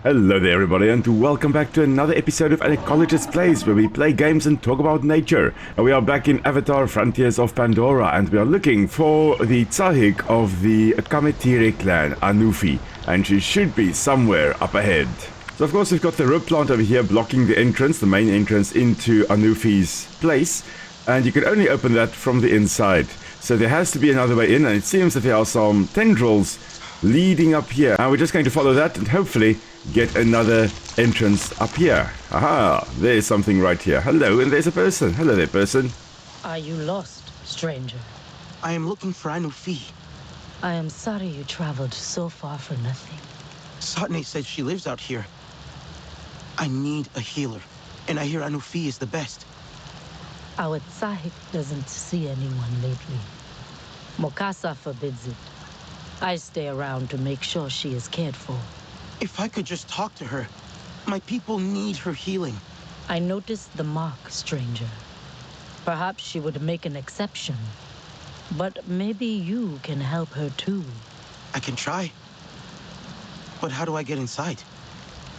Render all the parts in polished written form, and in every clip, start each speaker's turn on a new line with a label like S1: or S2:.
S1: Hello there everybody, and welcome back to another episode of An Ecologist Plays, where we play games and talk about nature. And we are back in Avatar Frontiers of Pandora, and we are looking for the Tsahik of the Kame'tire clan, Anufi, and she should be somewhere up ahead. So of course we've got the rope plant over here blocking the entrance, the main entrance into Anufi's place, and you can only open that from the inside. So there has to be another way in, and it seems that there are some tendrils leading up here, and we're just going to follow that and hopefully get another entrance up here. Aha, there's something right here. Hello, and there's a person. Hello there, person.
S2: Are you lost, stranger?
S3: I am looking for Anufi.
S2: I am sorry you traveled so far for nothing.
S3: Satne said she lives out here. I need a healer, and I hear Anufi is the best.
S2: Our Tsahik doesn't see anyone lately. Mokasa forbids it. I stay around to make sure she is cared for.
S3: If I could just talk to her. My people need her healing.
S2: I noticed the mark, stranger. Perhaps she would make an exception. But maybe you can help her too.
S3: I can try. But how do I get inside?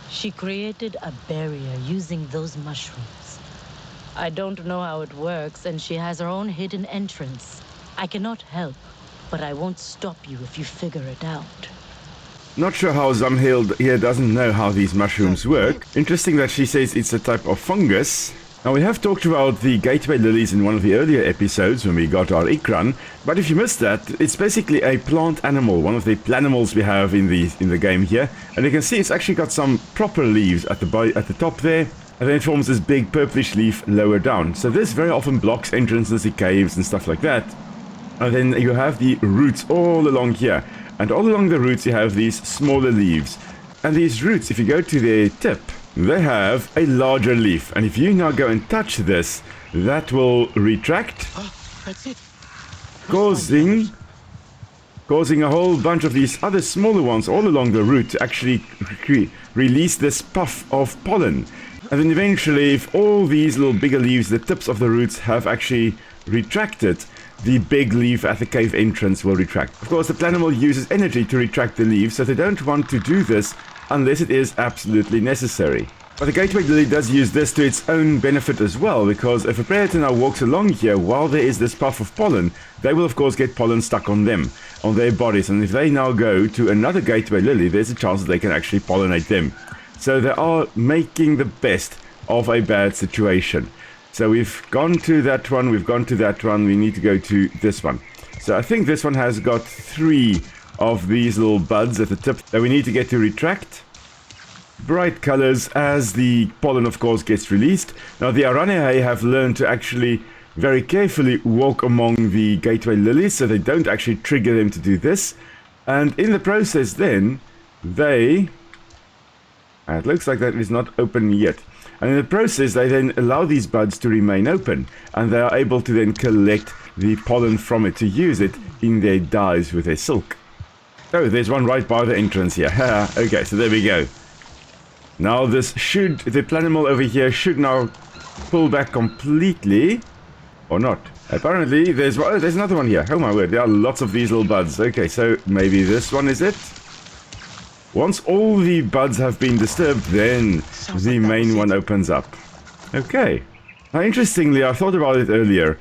S2: She created a barrier using those mushrooms. I don't know how it works, and she has her own hidden entrance. I cannot help, but I won't stop you if you figure it out.
S1: Not sure how Zamhild here doesn't know how these mushrooms work. Interesting that she says it's a type of fungus. Now we have talked about the gateway lilies in one of the earlier episodes when we got our ikran, but if you missed that, it's basically a plant animal, one of the planimals we have in the game here, and you can see it's actually got some proper leaves at the top there, and then it forms this big purplish leaf lower down. So this very often blocks entrances to caves and stuff like that. And then you have the roots all along here. And all along the roots you have these smaller leaves. And these roots, if you go to their tip, they have a larger leaf. And if you now go and touch this, that will retract.
S3: That's it.
S1: Causing a whole bunch of these other smaller ones all along the root to actually release this puff of pollen. And then eventually, if all these little bigger leaves, the tips of the roots have actually retracted, the big leaf at the cave entrance will retract. Of course, the planimal uses energy to retract the leaves, so they don't want to do this unless it is absolutely necessary. But the gateway lily does use this to its own benefit as well, because if a predator now walks along here while there is this puff of pollen, they will of course get pollen stuck on them, on their bodies, and if they now go to another gateway lily, there's a chance that they can actually pollinate them. So they are making the best of a bad situation. So we've gone to that one, we need to go to this one. So I think this one has got 3 of these little buds at the tip that we need to get to retract. Bright colors as the pollen of course gets released. Now the Araneae have learned to actually very carefully walk among the gateway lilies, so they don't actually trigger them to do this. And in the process then, it looks like that is not open yet. And in the process, they then allow these buds to remain open, and they are able to then collect the pollen from it to use it in their dyes with their silk. Oh, there's one right by the entrance here. Okay, so there we go. Now the planimal over here should now pull back completely, or not. Apparently, there's another one here. Oh my word, there are lots of these little buds. Okay, so maybe this one is it. Once all the buds have been disturbed, then the main one opens up. Okay. Now, interestingly, I thought about it earlier.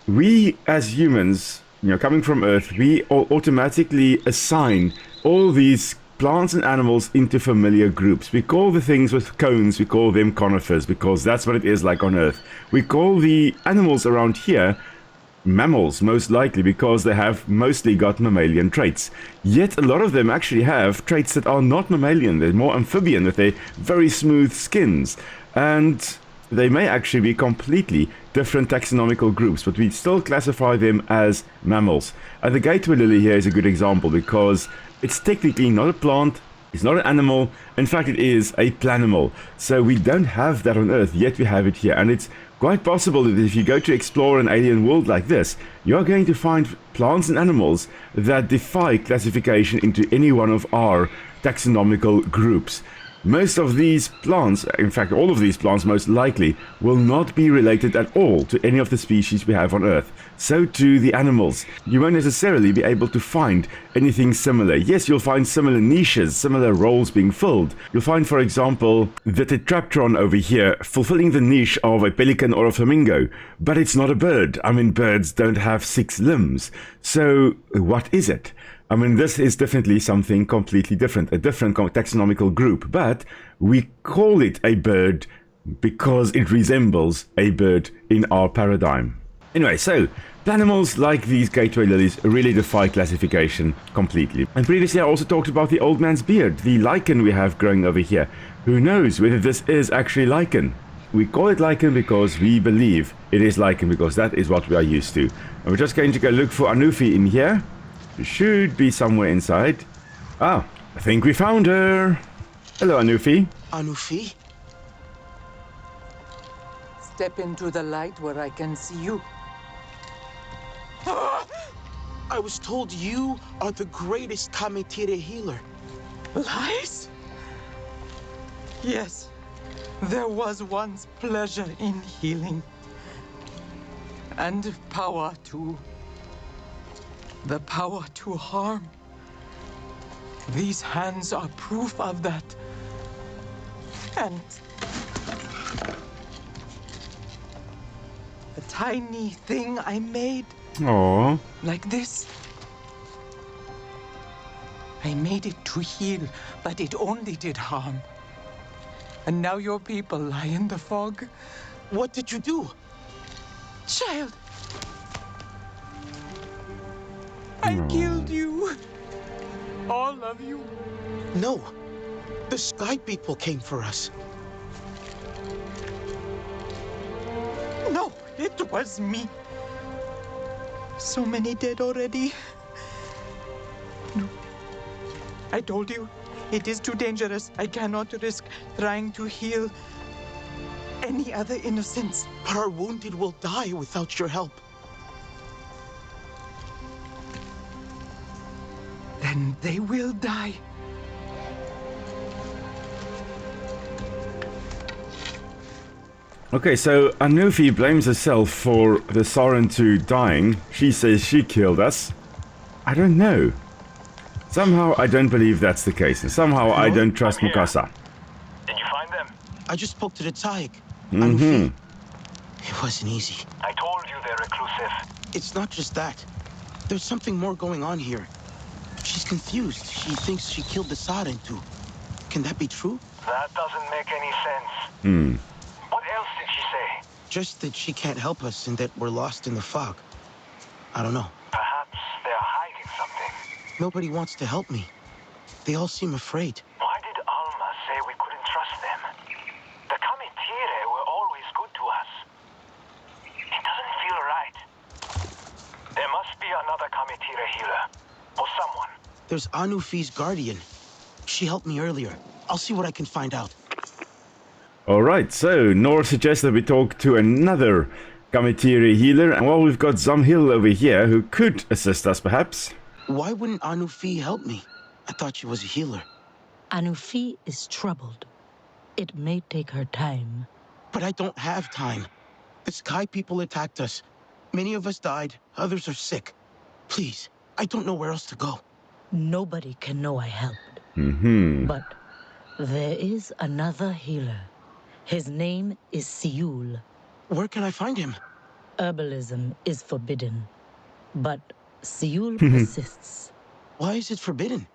S1: We, as humans, coming from Earth, we automatically assign all these plants and animals into familiar groups. We call the things with cones, we call them conifers, because that's what it is like on Earth. We call the animals around here mammals, most likely, because they have mostly got mammalian traits. Yet a lot of them actually have traits that are not mammalian. They're more amphibian with their very smooth skins, and they may actually be completely different taxonomical groups, but we still classify them as mammals. And the gateway lily here is a good example, because it's technically not a plant, it's not an animal, in fact it is a planimal. So we don't have that on Earth, yet we have it here, and it's quite possible that if you go to explore an alien world like this, you're going to find plants and animals that defy classification into any one of our taxonomical groups. Most of these plants, in fact all of these plants most likely, will not be related at all to any of the species we have on Earth. So too the animals. You won't necessarily be able to find anything similar. Yes, you'll find similar niches, similar roles being filled. You'll find, for example, the tetrapteron over here fulfilling the niche of a pelican or a flamingo, but it's not a bird. I mean, birds don't have 6 limbs. So what is it? I mean, this is definitely something completely different, a different taxonomical group, but we call it a bird because it resembles a bird in our paradigm. Anyway, so animals like these gateway lilies really defy classification completely. And previously I also talked about the old man's beard, the lichen we have growing over here. Who knows whether this is actually lichen? We call it lichen because we believe it is lichen, because that is what we are used to. And we're just going to go look for Anufi in here. She should be somewhere inside. Ah, I think we found her. Hello, Anufi.
S3: Anufi?
S4: Step into the light where I can see you.
S3: I was told you are the greatest Kame'tire healer.
S4: Lies? Yes, there was once pleasure in healing. And power too. The power to harm. These hands are proof of that. And the tiny thing I made,
S1: Aww.
S4: like this. I made it to heal, but it only did harm. And now your people lie in the fog.
S3: What did you do?
S4: Child! I killed you. All of you.
S3: No. The sky people came for us.
S4: No, it was me. So many dead already. No. I told you, it is too dangerous. I cannot risk trying to heal any other innocents.
S3: But our wounded will die without your help.
S4: Then they will die.
S1: Okay, so Anufi blames herself for the Sarentu dying. She says she killed us. I don't know. Somehow I don't believe that's the case, and somehow I don't trust Mukasa.
S5: Did you find them?
S3: I just spoke to the Tsahik. Anufi. It wasn't easy.
S5: I told you they're reclusive.
S3: It's not just that. There's something more going on here. She's confused. She thinks she killed the Sarentu. Can that be true?
S5: That doesn't make any sense. What else did she say?
S3: Just that she can't help us and that we're lost in the fog. I don't know.
S5: Perhaps they're hiding something.
S3: Nobody wants to help me. They all seem afraid.
S5: Why did Alma say we couldn't trust them? The Kame'tire were always good to us. It doesn't feel right. There must be another Kame'tire healer. Or someone.
S3: There's Anufi's guardian. She helped me earlier. I'll see what I can find out.
S1: Alright, so Nor suggests that we talk to another Kame'tire healer, and well, we've got Zamhil over here who could assist us perhaps.
S3: Why wouldn't Anufi help me? I thought she was a healer.
S2: Anufi is troubled. It may take her time.
S3: But I don't have time. The sky people attacked us. Many of us died. Others are sick. Please, I don't know where else to go.
S2: Nobody can know I helped. But there is another healer. His name is Siul.
S3: Where can I find him?
S2: Herbalism is forbidden. But Siul persists.
S3: Why is it forbidden?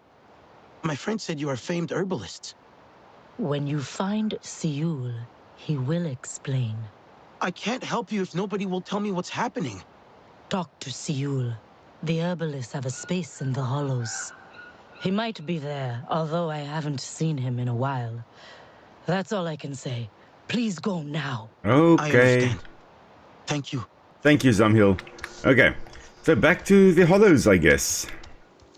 S3: My friend said you are famed herbalists.
S2: When you find Siul, he will explain.
S3: I can't help you if nobody will tell me what's happening.
S2: Talk to Siul. The herbalists have a space in the hollows. He might be there, although I haven't seen him in a while. That's all I can say. Please go now.
S1: Okay.
S3: I understand. Thank you.
S1: Thank you, Zamhil. Okay, so back to the hollows, I guess.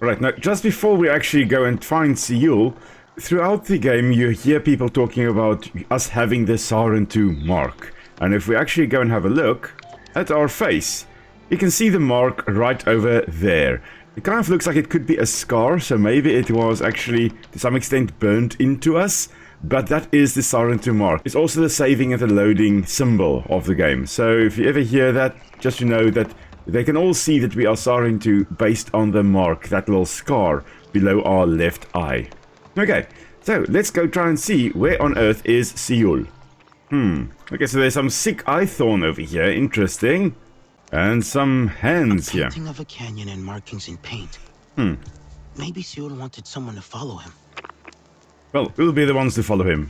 S1: Right, now, just before we actually go and find Siul, throughout the game you hear people talking about us having the Sarentu mark. And if we actually go and have a look at our face, you can see the mark right over there. It kind of looks like it could be a scar, so maybe it was actually to some extent burnt into us. but that is the Sarentu mark. It's also the saving and the loading symbol of the game. So if you ever hear that, just to know that they can all see that we are Sarentu based on the mark, that little scar below our left eye. Okay, so let's go try and see where on earth is Seul. Okay, so there's some sick eye thorn over here, interesting. And some hands here.
S3: Painting of a canyon and markings in paint. Maybe Seul wanted someone to follow him.
S1: Well, we'll be the ones to follow him.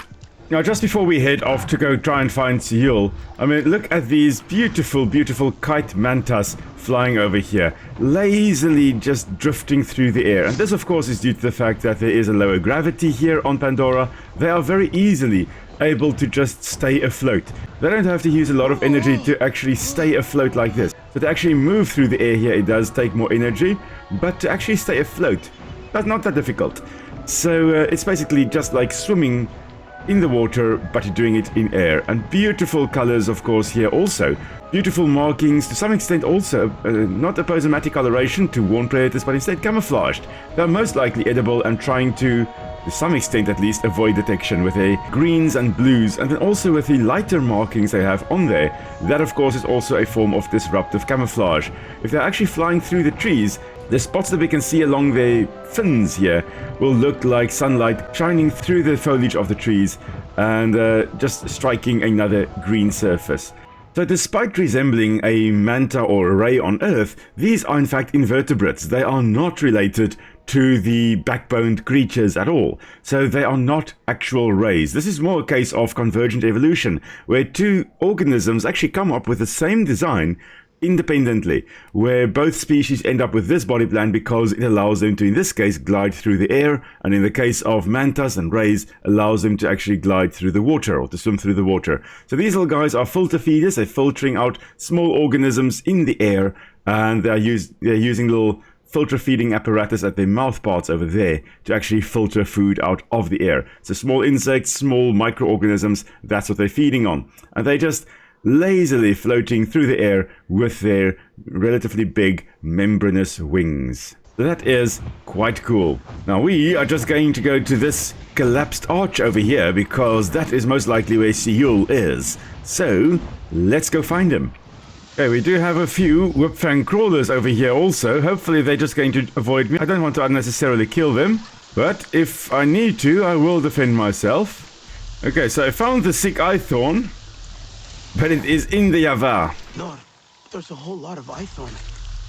S1: Now, just before we head off to go try and find Seul, I mean, look at these beautiful, beautiful Kite Mantas flying over here, lazily just drifting through the air. And this, of course, is due to the fact that there is a lower gravity here on Pandora. They are very easily able to just stay afloat. They don't have to use a lot of energy to actually stay afloat like this. So to actually move through the air here, it does take more energy, but to actually stay afloat, that's not that difficult. So it's basically just like swimming in the water, but you're doing it in air. And beautiful colors, of course, here also. Beautiful markings, to some extent also, not a prismatic coloration to warn predators, but instead camouflaged. They're most likely edible and trying to some extent at least, avoid detection with the greens and blues, and then also with the lighter markings they have on there. That, of course, is also a form of disruptive camouflage. If they're actually flying through the trees, the spots that we can see along their fins here will look like sunlight shining through the foliage of the trees and just striking another green surface. So despite resembling a manta or a ray on Earth, these are in fact invertebrates. They are not related to the backboned creatures at all. So they are not actual rays. This is more a case of convergent evolution, where two organisms actually come up with the same design independently, where both species end up with this body plan because it allows them to, in this case, glide through the air, and in the case of mantas and rays, allows them to actually glide through the water or to swim through the water. So these little guys are filter feeders. They're filtering out small organisms in the air, and they're using little filter feeding apparatus at their mouth parts over there to actually filter food out of the air. So small insects, small microorganisms, that's what they're feeding on. And they just lazily floating through the air with their relatively big membranous wings. So that is quite cool. Now we are just going to go to this collapsed arch over here because that is most likely where Seul is. So let's go find him. Okay, we do have a few whipfang crawlers over here also. Hopefully they're just going to avoid me. I don't want to unnecessarily kill them, but if I need to, I will defend myself. Okay, so I found the sick eye thorn, but it is in the Javä.
S3: No, there's a whole lot of eye-thorn.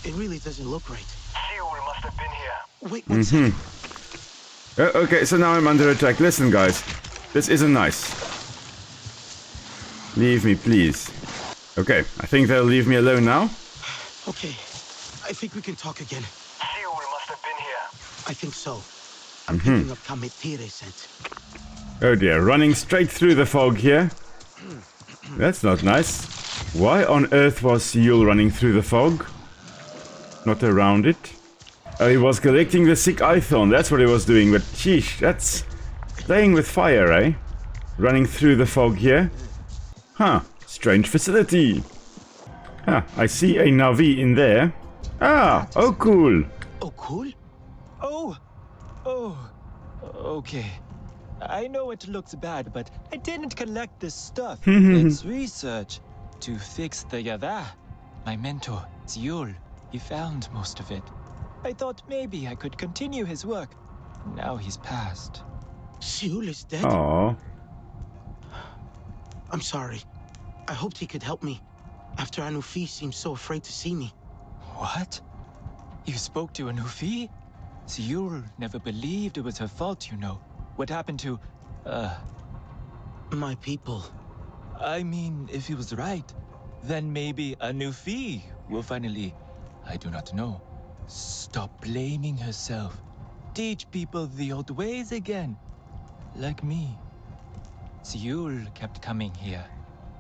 S3: It really doesn't look right.
S5: Seul must have been here.
S3: Wait one second.
S1: Okay, so now I'm under attack. Listen, guys. This isn't nice. Leave me, please. Okay, I think they'll leave me alone now.
S3: Okay, I think we can talk again.
S5: Seul must have been here.
S3: I think so. I'm picking up Kame'tire scent.
S1: Oh dear, running straight through the fog here. That's not nice. Why on earth was Seul running through the fog? Not around it. Oh, he was collecting the sick eye thorn. That's what he was doing, but sheesh, that's playing with fire, eh? Running through the fog here. Huh, strange facility. I see a Navi in there. Ah, oh cool.
S3: Oh, cool?
S4: Oh, okay. I know it looks bad, but I didn't collect this stuff. It's research to fix the Javä. My mentor, Seul, he found most of it. I thought maybe I could continue his work. Now he's passed.
S3: Seul is dead?
S1: Aww.
S3: I'm sorry. I hoped he could help me, after Anufi seemed so afraid to see me.
S4: What? You spoke to Anufi? Seul never believed it was her fault, you know. What happened to,
S3: My people.
S4: I mean, if he was right, then maybe Anufi will finally, I do not know, stop blaming herself. Teach people the old ways again. Like me. Seul kept coming here.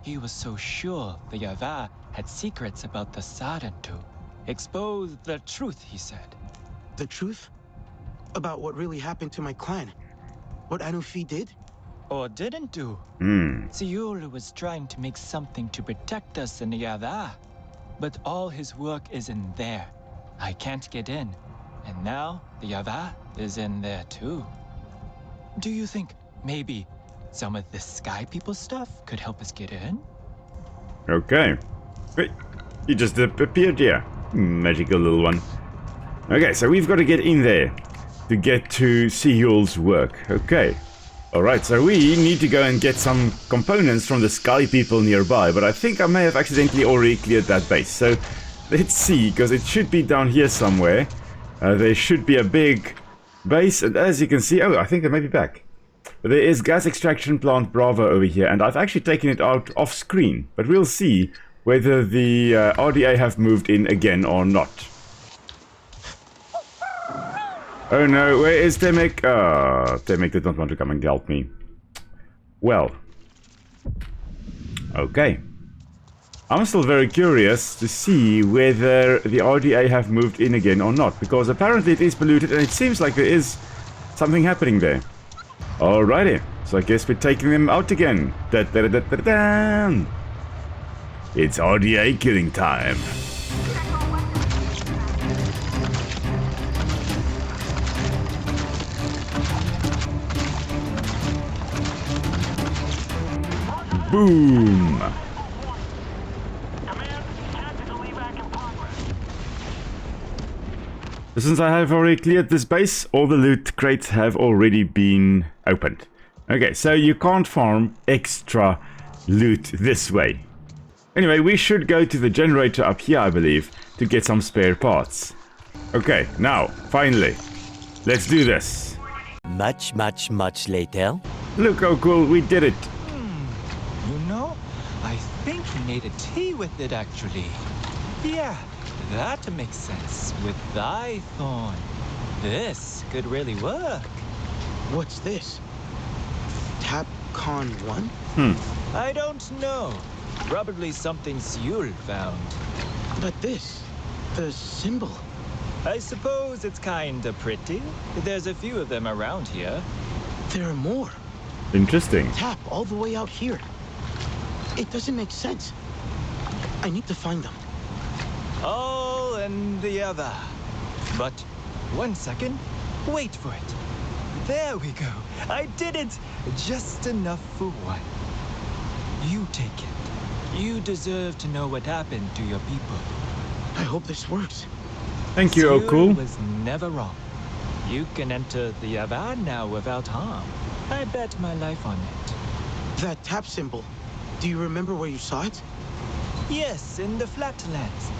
S4: He was so sure the Javä had secrets about the Sarentu. Expose the truth, he said.
S3: The truth? About what really happened to my clan? What Anufi did?
S4: Or didn't do. Seul was trying to make something to protect us in the Javä. But all his work is in there. I can't get in. And now the Javä is in there too. Do you think maybe some of the Sky People stuff could help us get in.
S1: Okay. Wait, you just appeared here. Magical little one. Okay, so we've got to get in there to get to Seahul's work. Okay. Alright, so we need to go and get some components from the Sky People nearby, but I think I may have accidentally already cleared that base. So let's see, because it should be down here somewhere. There should be a big base, and as you can see, oh, I think they may be back. But there is gas extraction plant Bravo over here, and I've actually taken it out off screen, but we'll see whether the RDA have moved in again or not. Oh no, where is Temek? Temek did not want to come and help me. Well. Okay. I'm still very curious to see whether the RDA have moved in again or not, because apparently it is polluted and it seems like there is something happening there. Alrighty, so I guess we're taking them out again. Da-da-da-da-da-da. It's RDA killing time. Boom! Since I have already cleared this base, all the loot crates have already been opened. Okay, so you can't farm extra loot this way. Anyway, we should go to the generator up here, I believe, to get some spare parts. Okay, now, finally, let's do this.
S6: Much later.
S1: Look how cool we did it.
S4: You know, I think he made a tea with it actually. Yeah, that makes sense with thy thorn. This could really work.
S3: What's this? Tapcon 1?
S4: I don't know. Probably something Seul found.
S3: But this, the symbol.
S4: I suppose it's kinda pretty. There's a few of them around here.
S3: There are more.
S1: Interesting.
S3: Tap all the way out here. It doesn't make sense. I need to find them.
S4: All and the other. But one second. Wait for it. There we go. I did it. Just enough for one. You take it. You deserve to know what happened to your people.
S3: I hope this works.
S1: Thank you,
S4: Seul
S1: Okul.
S4: was never wrong. You can enter the Javä now without harm. I bet my life on it.
S3: That tap symbol. Do you remember where you saw it?
S4: Yes, in the flatlands.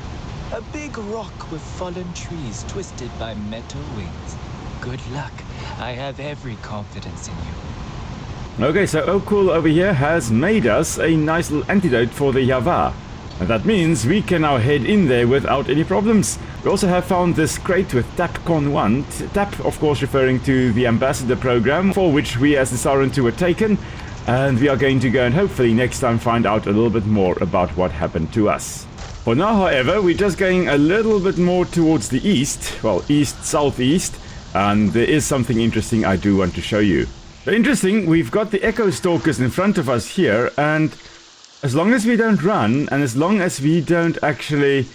S4: A big rock with fallen trees twisted by metal wings. Good luck. I have every confidence in you.
S1: Okay, so Okul over here has made us a nice little antidote for the Javä. And that means we can now head in there without any problems. We also have found this crate with Tapcon 1. Tap, of course, referring to the ambassador program, for which we as the Sarentu were taken. And we are going to go and hopefully next time find out a little bit more about what happened to us. For now, however, we're just going a little bit more towards the east. Well, east-southeast. And there is something interesting I do want to show you. Interesting, we've got the Echo Stalkers in front of us here, and as long as we don't run, and as long as we don't actually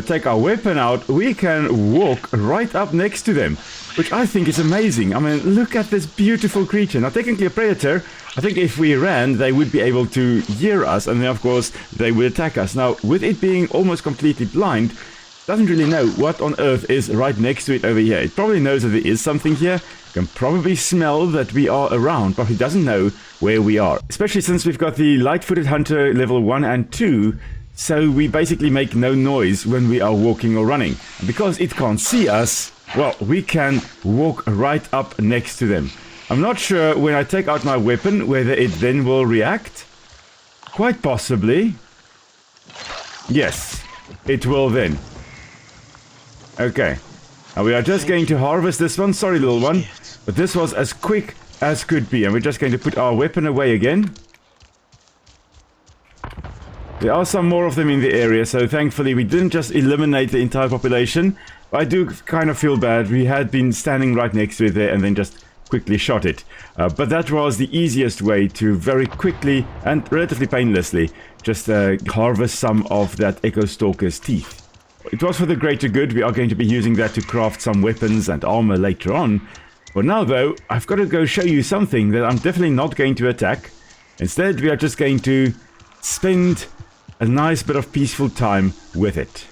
S1: take our weapon out, we can walk right up next to them, which I think is amazing. I mean, look at this beautiful creature. Now, technically a predator, I think if we ran, they would be able to hear us, and then of course they would attack us. Now, with it being almost completely blind, doesn't really know what on earth is right next to it over here. It probably knows that there is something here, can probably smell that we are around, but it doesn't know where we are. Especially since we've got the light-footed hunter level 1 and 2, so we basically make no noise when we are walking or running. And because it can't see us, well, we can walk right up next to them. I'm not sure when I take out my weapon whether it then will react. Quite possibly. Yes, it will then. Okay, and we are just going to harvest this one. Sorry, little one, but this was as quick as could be, and we're just going to put our weapon away again. There are some more of them in the area, so thankfully we didn't just eliminate the entire population. I do kind of feel bad. We had been standing right next to it there and then just quickly shot it. But that was the easiest way to very quickly and relatively painlessly just harvest some of that Echo Stalker's teeth. It was for the greater good. We are going to be using that to craft some weapons and armor later on. For now though, I've got to go show you something that I'm definitely not going to attack. Instead, we are just going to spend a nice bit of peaceful time with it.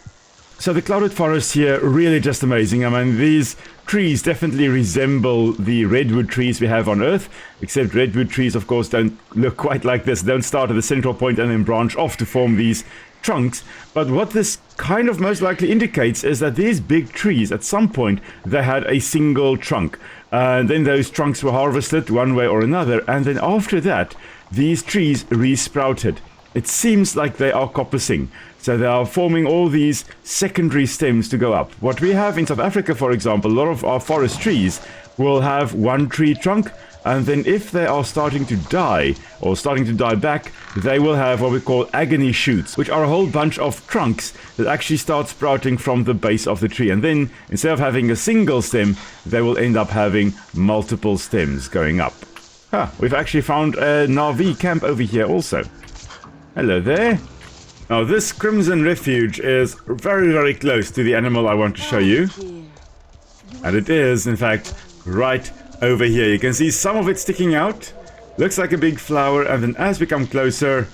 S1: So the clouded forest here, really just amazing. I mean, these trees definitely resemble the redwood trees we have on Earth, except redwood trees, of course, don't look quite like this. They don't start at the central point and then branch off to form these trunks. But what this kind of most likely indicates is that these big trees, at some point, they had a single trunk. And then those trunks were harvested one way or another. And then after that, these trees resprouted. It seems like they are coppicing. So they are forming all these secondary stems to go up. What we have in South Africa, for example, a lot of our forest trees will have one tree trunk, and then if they are starting to die, or starting to die back, they will have what we call agony shoots, which are a whole bunch of trunks that actually start sprouting from the base of the tree. And then, instead of having a single stem, they will end up having multiple stems going up. We've actually found a Navi camp over here also. Hello there. Now this Crimson Refuge is very, very close to the animal I want to show you. And it is, in fact, right over here. You can see some of it sticking out. Looks like a big flower, and then as we come closer,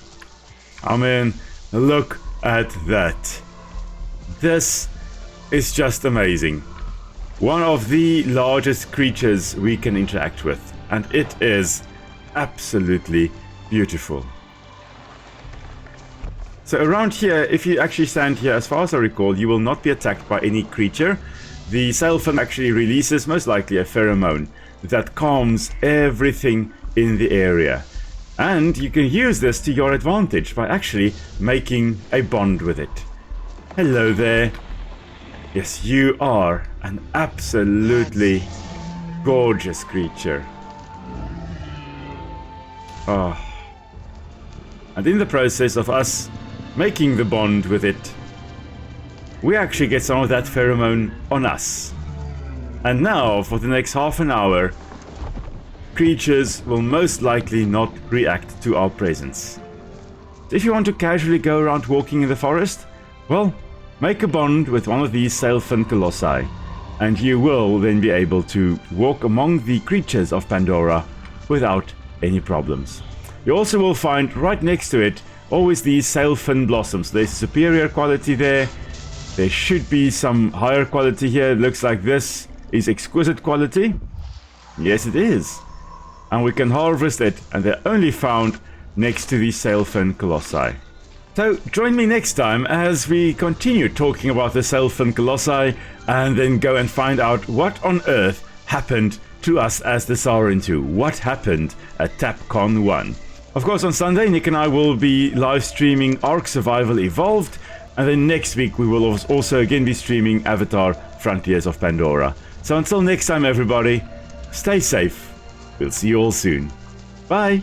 S1: I mean, look at that. This is just amazing. One of the largest creatures we can interact with, and it is absolutely beautiful. So around here, if you actually stand here, as far as I recall, you will not be attacked by any creature. The Sailfin actually releases most likely a pheromone that calms everything in the area. And you can use this to your advantage by actually making a bond with it. Hello there. Yes, you are an absolutely gorgeous creature. Oh. And in the process of us making the bond with it, we actually get some of that pheromone on us. And now, for the next half an hour, creatures will most likely not react to our presence. If you want to casually go around walking in the forest, well, make a bond with one of these Sailfin Colossi, and you will then be able to walk among the creatures of Pandora without any problems. You also will find right next to it always these Sailfin blossoms. There's superior quality there. There should be some higher quality here. It looks like this is exquisite quality. Yes, it is. And we can harvest it, and they're only found next to the Sailfin Colossi. So join me next time as we continue talking about the Sailfin Colossi, and then go and find out what on earth happened to us as the Sarentu. What happened at TapCon 1. Of course, on Sunday, Nic and I will be live streaming Ark Survival Evolved, and then next week we will also again be streaming Avatar Frontiers of Pandora. So until next time, everybody, stay safe. We'll see you all soon. Bye!